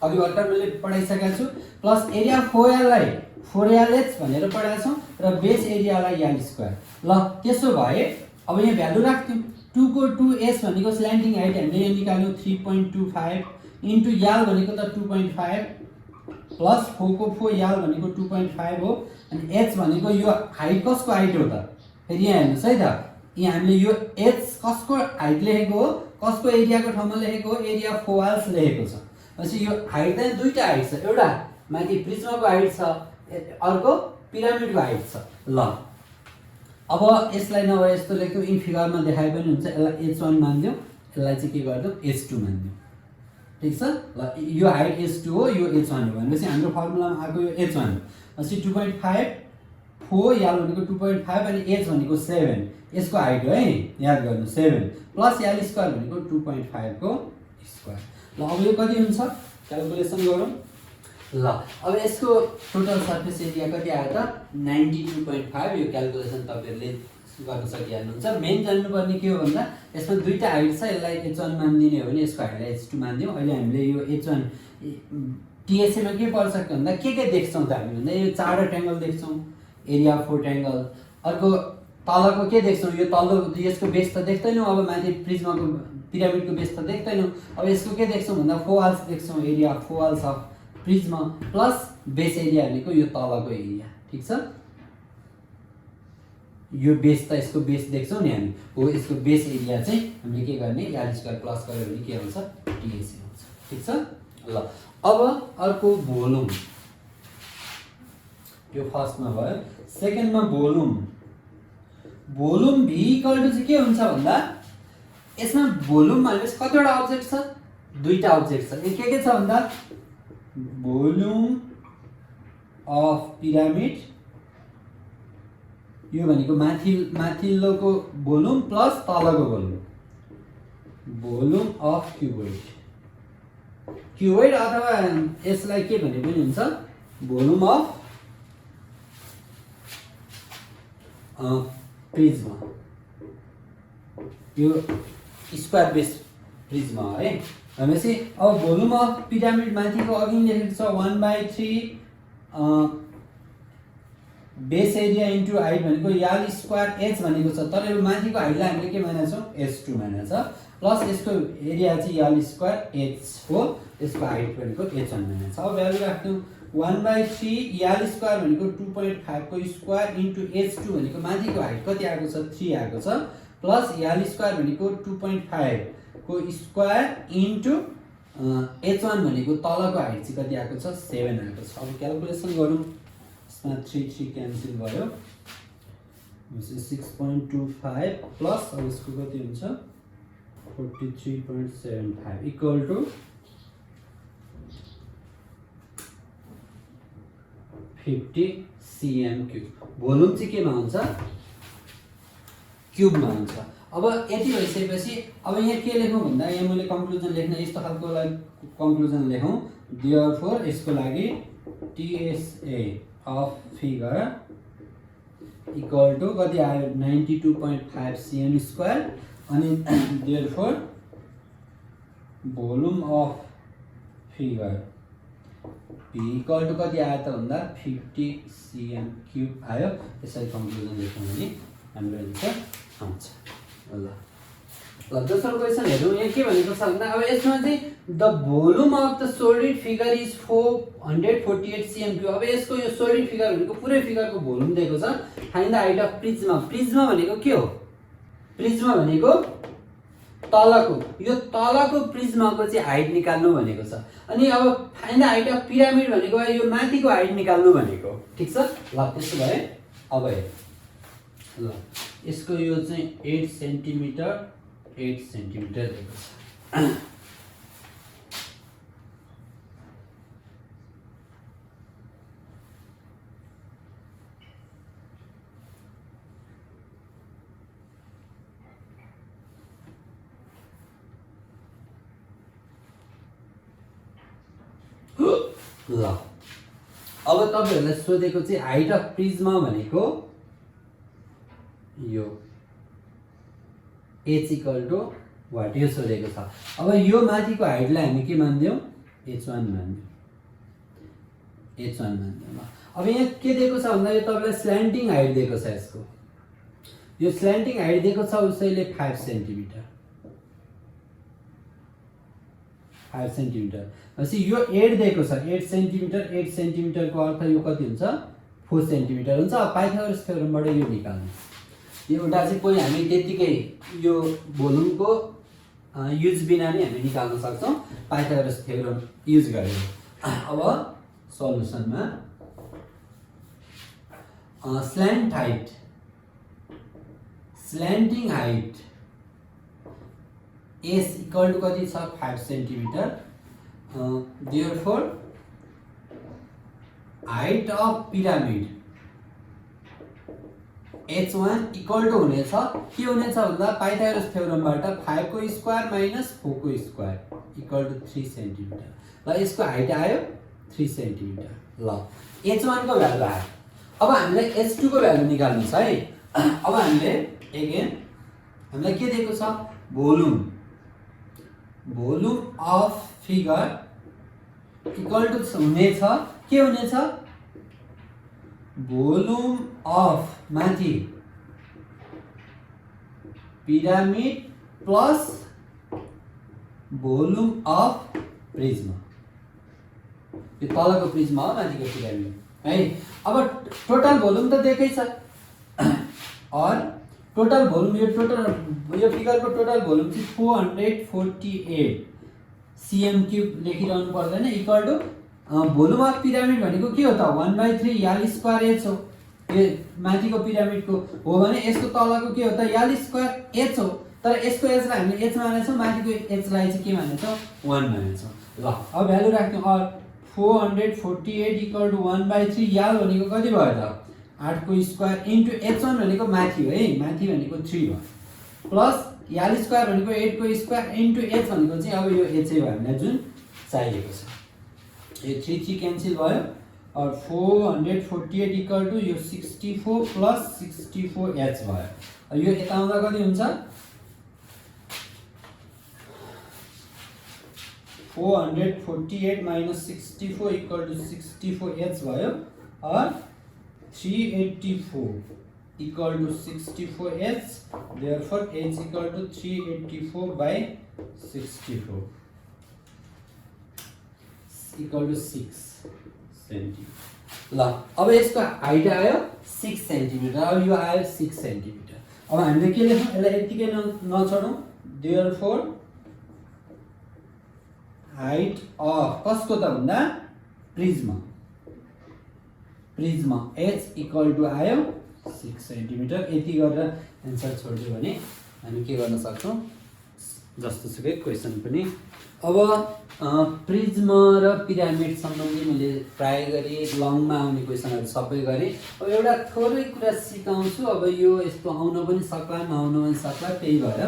अघि भर्खर मैले पढाइसकेको छु, प्लस एरिया अफ 4Lलाई 4LH भनेर पढाएको छौँ र बेस एरियालाई यल स्क्वायर। ल त्यसो भए अब यहाँ भ्यालु राख्थ्यौँ, 2 को 2S भनेको स्ल्यान्टिङ हाइट हामीले यहाँ निकाल्यौँ 3.25 इन्टु यल भनेको त 2.5 प्लस 4 को 4 यल भनेको 2.5 हो, अनि एच भनेको यो हाइट कसको हाइट हो त फेरि यहाँ हेर्नुहोस् है त, यहाँ हामीले यो एच कसको हाइट लेखेको हो, कसको एरियाको ठाउँमा लेखेको हो, एरिया अफ फोर वाल्स लेखेको छ। भनेपछि यो हाइट चाहिँ दुईवटा हाइट छ, एउटा माथि प्रिज्माको हाइट छ, अर्को पिरामिडको हाइट छ। ल अब यसलाई नभए यस्तो लेख्यौँ, इन फिगरमा देखाए पनि हुन्छ, यसलाई H1 मानिदिउँ, यसलाई चाहिँ के गरिदिउँ H2 मानिदिउँ, ठिक छ। ल यो हाइट H2 हो, यो H1 हो भनेपछि हाम्रो फर्मुलामा आएको यो H1 हो। भनेपछि 2.5 4 यल भनेको 2.5 अनि एच भनेको 7, यसको हाइट हो है, याद गर्नु 7 प्लस यल स्क्वायर भनेको 2.5 को स्क्वायर। ल अब यो कति हुन्छ क्याल्कुलेसन गरौँ। ल अब यसको टोटल सर्फेस एरिया कति आयो त 92.5, यो क्याल्कुलेसन तपाईहरुले गर्न सकिहाल्नुहुन्छ। मेन जान्नुपर्ने के हो भन्दा यसमा दुईटा हाइट छ, यसलाई H1 मानिदिने हो भने यसको हाइटलाई H2 मानिदिउँ। अहिले हामीले यो H1 टिएसए मा के पर्छ भन्दा के देख्छौँ त हामी भन्दा यो चारवटा ट्रायङ्गल देख्छौँ, एरिया अफ फोर ट्रायङ्गल, अर्को तलको के देख्छौँ, यो तल्लो यसको बेस त देख्दैनौँ, अब माथि प्रिज्माको पिरामिडको बेस त देख्दैनौँ, अब यसको के देख्छौँ भन्दा फोर वाल्स देख्छौँ, area of four walls of prism plus base area भनेको यो तलको एरिया, ठिक छ। यो बेस त यसको बेस देख्छौँ नि हामी हो, यसको बेस एरिया चाहिँ हामीले के गर्ने यल स्क्वायर प्लस गर्यो भने के हुन्छ टिएसए हुन्छ, ठिक छ। ल अब अर्को भोल्युम, यो फर्स्टमा भयो, सेकेन्डमा भोल्युम। भोल्युम भी इक्वल टु चाहिँ के हुन्छ भन्दा यसमा भोल्युम भनेपछि कतिवटा अब्जेक्ट छ, दुईटा अब्जेक्ट छ। के छ भन्दा भोल्युम अफ पिरामिड, यो भनेको माथिल्लोको भोल्युम प्लस तलको volume, volume of cuboid. Cuboid अथवा यसलाई के भने पनि हुन्छ भोल्युम अफ प्रिज्मा, यो स्क्वायर बेस प्रिज्मा है। भनेपछि अब भोल्युम अफ पिरामिड माथिको अघि लेखेको छ 1/3 बेस एरिया इन्टु हाइट भनेको यल स्क्वायर एच भनेको छ, तर यो माथिको हाइटलाई हामीले के मानेको छौँ H2 मानेको छ, प्लस यसको एरिया चाहिँ यल स्क्वायर एच हो, यसको हाइट भनेको H1 मानेको छ। अब भ्यालु राख्यौँ 1/3 यल स्क्वायर भनेको 2.5 को स्क्वायर इन्टु H2 भनेको माथिको हाइट कति आएको छ 3 आएको छ, प्लस यल स्क्वायर भनेको 2.5 को स्क्वायर इन्टु H1 भनेको तलको हाइट चाहिँ कति आएको छ 7 आएको छ। अब क्याल्कुलेसन गरौँ, यसमा 3 क्यान्सल भयो, 6.25 प्लस अब यसको कति हुन्छ 43.75 इक्वल टु 50 cm³। भोल्युम चाहिँ केमा हुन्छ क्युबमा हुन्छ। अब यति भइसकेपछि अब यहाँ के लेखौँ भन्दा यहाँ मैले कन्क्लुजन लेख्न यस्तो खालको कन्क्लुजन लेखौँ, देयरफोर यसको लागि TSA of figure equal to कति आयो 92.5 cm², अनि therefore volume of figure equal to कति आयो त भन्दा 50 cm³ आयो। यसरी कन्क्लुजन लेख्नु भने हाम्रो एन्सर आउँछ। ल ल दोस्रो क्वेसन हेरौँ। यहाँ के भनेको छ भन्दा अब यसमा चाहिँ the volume of the solid figure is 448 cm cube. अब यसको यो सोलिड फिगर भनेको पुरै फिगरको भोल्युम दिएको छ। Find the height of Prisma. Prisma भनेको के हो? प्रिज्मा भनेको तलको, यो तलको प्रिज्माको चाहिँ हाइट निकाल्नु भनेको छ। अनि अब find the height of pyramid भनेको यो माथिको हाइट निकाल्नु भनेको। ठिक छ। ल त्यसो भए अब हेर ल यसको यो चाहिँ 8 सेन्टिमिटर दिएको छ। ल अब तपाईहरुलाई सोधेको चाहिँ हाइट अफ प्रिज्मा भनेको यो h = व्हाट यो सोधेको छ। अब यो माथिको हाइटलाई हामी के मान्दियौ? h1 मान्दियौ। ल अब यहाँ के दिएको छ भन्दा यो तपाईलाई स्ल्यान्टिङ हाइट दिएको छ। यसको यो स्ल्यान्टिङ हाइट दिएको छ उसैले 5 सेन्टिमिटर। भनेपछि यो 8 दिएको छ। 8 सेन्टिमिटर को अर्थ यो कति हुन्छ? 4 सेन्टिमिटर हुन्छ। अब पाइथागोरस थ्योरमबाट यो निकाल्नु। एउटा चाहिँ कोही हामी त्यतिकै यो भोल्युमको युज बिना नै हामी निकाल्न सक्छौं पाइथागोरस थ्योरम युज गरेर। अब सल्युसनमा स्ल्यान्टिङ हाइट s = कति छ? 5 centimetre. Therefore height of pyramid h1 = हुनेछ के हुनेछ भन्दा पाइथागोरस थ्योरमबाट 5 को स्क्वायर माइनस 4 को स्क्वायर = 3 सेन्टिमिटर। ल यसको हाइट आयो 3 सेन्टिमिटर। ल h1 को भ्यालु आयो। अब हामीलाई h2 को भ्यालु निकाल्नु छ है। अब हामीले हामीलाई के दिएको छ? Volume of figure equal to हुनेछ के हुनेछ? भोल्युम अफ माथि pyramid plus volume of Prisma. यो तलको प्रिज्मा हो, माथिको पिरामिड है। अब टोटल भोल्युम त दिएकै छ और टोटल भोल्युम यो फिगरको टोटल भोल्युम चाहिँ 448 cm क्यूब लेखिरहनु पर्दैन। Equal to volume of pyramid भनेको के हो त? 1/3 यल स्क्वायर h हो। यो माथिको पिरामिडको हो भने यसको तलको के हो त? यल स्क्वायर h हो। तर यसको h लाई हामीले h मानेछौं, माथिको h लाई चाहिँ के मानेछौं? 1 मानेछौं। ल अब भ्यालु राख्यौं। और 448 = 1/3 यल भनेको कति भयो त? 8 को स्क्वायर इन्टु h1 भनेको माथि हो है, माथि भनेको 3 हो, प्लस यल स्क्वायर भनेको 8 को स्क्वायर इन्टु h भनेको चाहिँ अब यो h हो हामीलाई जुन चाहिएको छ। यो 3 क्यान्सल भयो और 448 = यो 64 प्लस 64h भयो। यो यता आउँदा कति हुन्छ? 448 माइनस 64 = 64h भयो और 384 = 64h। therefore h = 384/64 = 6 centimetre. ल अब यसको हाइट आयो 6 सेन्टिमिटर। अब यो आयो 6 सेन्टिमिटर। अब हामीले के लेखौँ? यसलाई यतिकै नछोडौँ। therefore हाइट अफ कसको त भन्दा प्रिज्मा h = आयो 6 सेन्टिमिटर। यति गरेर एन्सर छोड्दियो भने हामी के गर्न सक्छौं? जस्तो सुकै क्वेसन पनि। अब प्रिज्मा र पिरामिड सम्बन्धी मैले ट्राई गरे, लङमा आउने क्वेसनहरु सबै गरे। अब एउटा थोरै कुरा सिकाउँछु। अब यो यस्तो आउन पनि सक्ला नआउन पनि सक्ला, त्यही भएर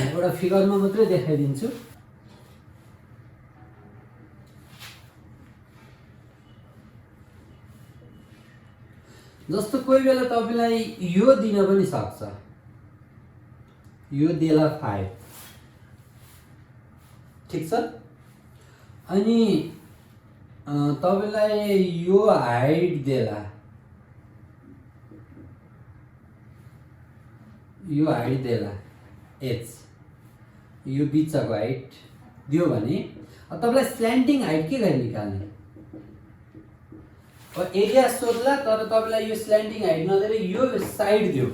एउटा फिगरमा मात्रै देखाइदिन्छु। जस्तो कोही बेला तपाईलाई यो दिन पनि सक्छ, यो देला 5, ठीक छ। अनि तपाईलाई यो हाइट देला, यो हाइट देला h, यो बिचको हाइट दियो भने तपाईलाई स्ल्यान्टिङ हाइट के गरी निकाल्ने? अब एरिया सोध्ला तर तपाईलाई यो स्ल्यान्टिङ हाइट नदिएर यो साइड दियो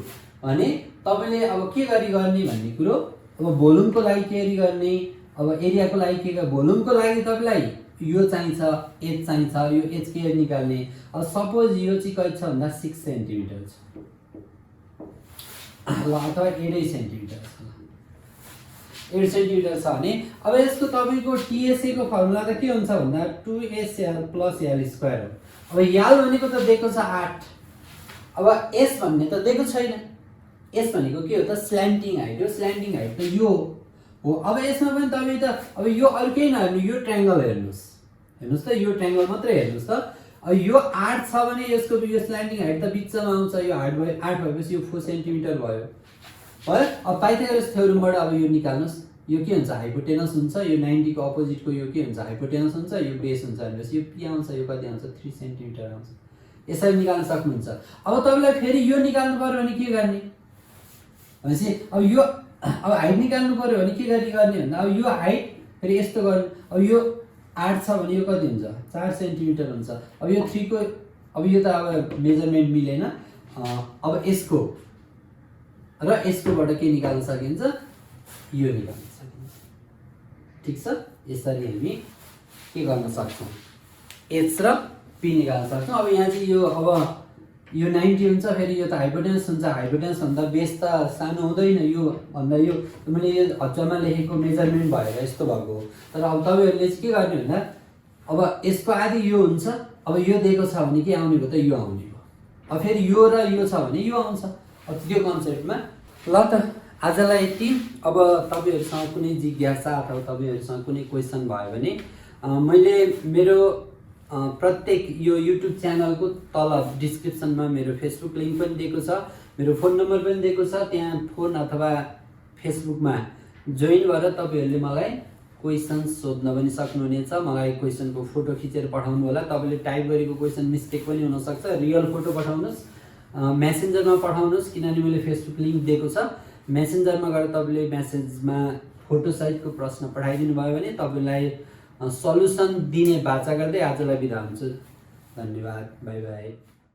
भने तपाईले अब के गरी गर्ने भन्ने कुरो। अब भोल्युमको लागि के गरी गर्ने, अब एरियाको लागि के गर्ने, भोल्युमको लागि तपाईलाई यो चाहिन्छ, एच चाहिन्छ, यो एच के निकाल्ने। अब सपोज यो चाहिँ कति छ भन्दा 6 सेन्टिमिटर छ ल, अथवा 8 सेन्टिमिटर छ, 8 सेन्टिमिटर छ भने अब यसको तपाईको टीएसए को फर्मुला त के हुन्छ भन्दा 2SL + L² हो। अब यल भनेको त दिएको छ 8, अब एस भन्ने त दिएको छैन। एस भनेको के हो त स्ल्यान्टिङ हाइट हो, स्ल्यान्टिङ हाइट त यो हो। अब यसमा पनि तपाई त अब यो अरु केही नहेर्नु, यो ट्रायंगल हेर्नुस्, हेर्नुस् त यो ट्रायंगल मात्रै हेर्नुस् त। अब यो 8 छ भने यसको यो स्ल्यान्टिङ हाइट त बिचमा आउँछ, यो 8 भएपछि यो 4 सेन्टिमिटर भयो है। अब पाइथागोरस थ्योरमबाट अब यो निकाल्नुस्, यो के हुन्छ हाइपोटेनस हुन्छ, यो 90 को अपोजिटको यो के हुन्छ हाइपोटेनस हुन्छ, यो बेस हुन्छ भनेपछि यो पी आउँछ, यो कति आउँछ 3 सेन्टिमिटर आउँछ। यसरी निकाल्न सक्नुहुन्छ। अब तपाईलाई फेरि यो निकाल्नु पर्यो भने के गर्ने भनेपछि अब यो अब हाइट निकाल्नु पर्यो भने के गरी गर्ने भन्दा अब यो हाइट फेरि यस्तो गर्नु। अब यो 8 छ भने यो कति हुन्छ 4 सेन्टिमिटर हुन्छ। अब यो 3 को अब यो त अब मेजरमेन्ट मिलेन। अब यसको र यसकोबाट के निकाल्न सकिन्छ, यो निकाल्न सकिन्छ। ठीक छ, यसरी हामी के गर्न सक्छौं, एच र पी निकाल्न सक्छौं। अब यहाँ चाहिँ यो अब यो 90 हुन्छ, फेरि यो त हाइपोटेनस हुन्छ, हाइपोटेनस भन्दा बेस त सानो हुँदैन, यो भन्दा यो मैले यो हच्चामा लेखेको मेजरमेन्ट भएर यस्तो भएको हो। तर अब तपाईहरुले चाहिँ के गर्ने भन्दा अब यसको आधी यो हुन्छ, अब यो दिएको छ भने के आउने भयो त यो आउने भयो। अब फेरि यो र यो छ भने यो आउँछ। अब त्यो कन्सेप्टमा ल त आजलाई यति। अब तपाईहरुसँग कुनै जिज्ञासा अथवा तपाईहरुसँग कुनै क्वेशन भयो भने मैले मेरो प्रत्येक यो युट्युब च्यानलको तल डिस्क्रिप्सनमा मेरो फेसबुक लिंक पनि दिएको छ, मेरो फोन नम्बर पनि दिएको छ। त्यहाँ फोन अथवा फेसबुकमा जोइन भएर तपाईहरुले मलाई क्वेशन सोध्न पनि सक्नुहुनेछ। मलाई क्वेशनको फोटो खिचेर पठाउनु होला। तपाईले टाइप गरेको क्वेशन मिस्टेक पनि हुन सक्छ, रियल फोटो पठाउनुस्, मेसेन्जरमा पठाउनुस्, किनभने मैले फेसबुक लिंक दिएको छ। मेसेन्जरमा गएर तपाईले मेसेजमा फोटो सहितको प्रश्न पठाइदिनु भयो भने तपाईलाई सल्युसन दिने बाचा गर्दै आजलाई बिदा हुन्छु। धन्यवाद, बाइ बाइ।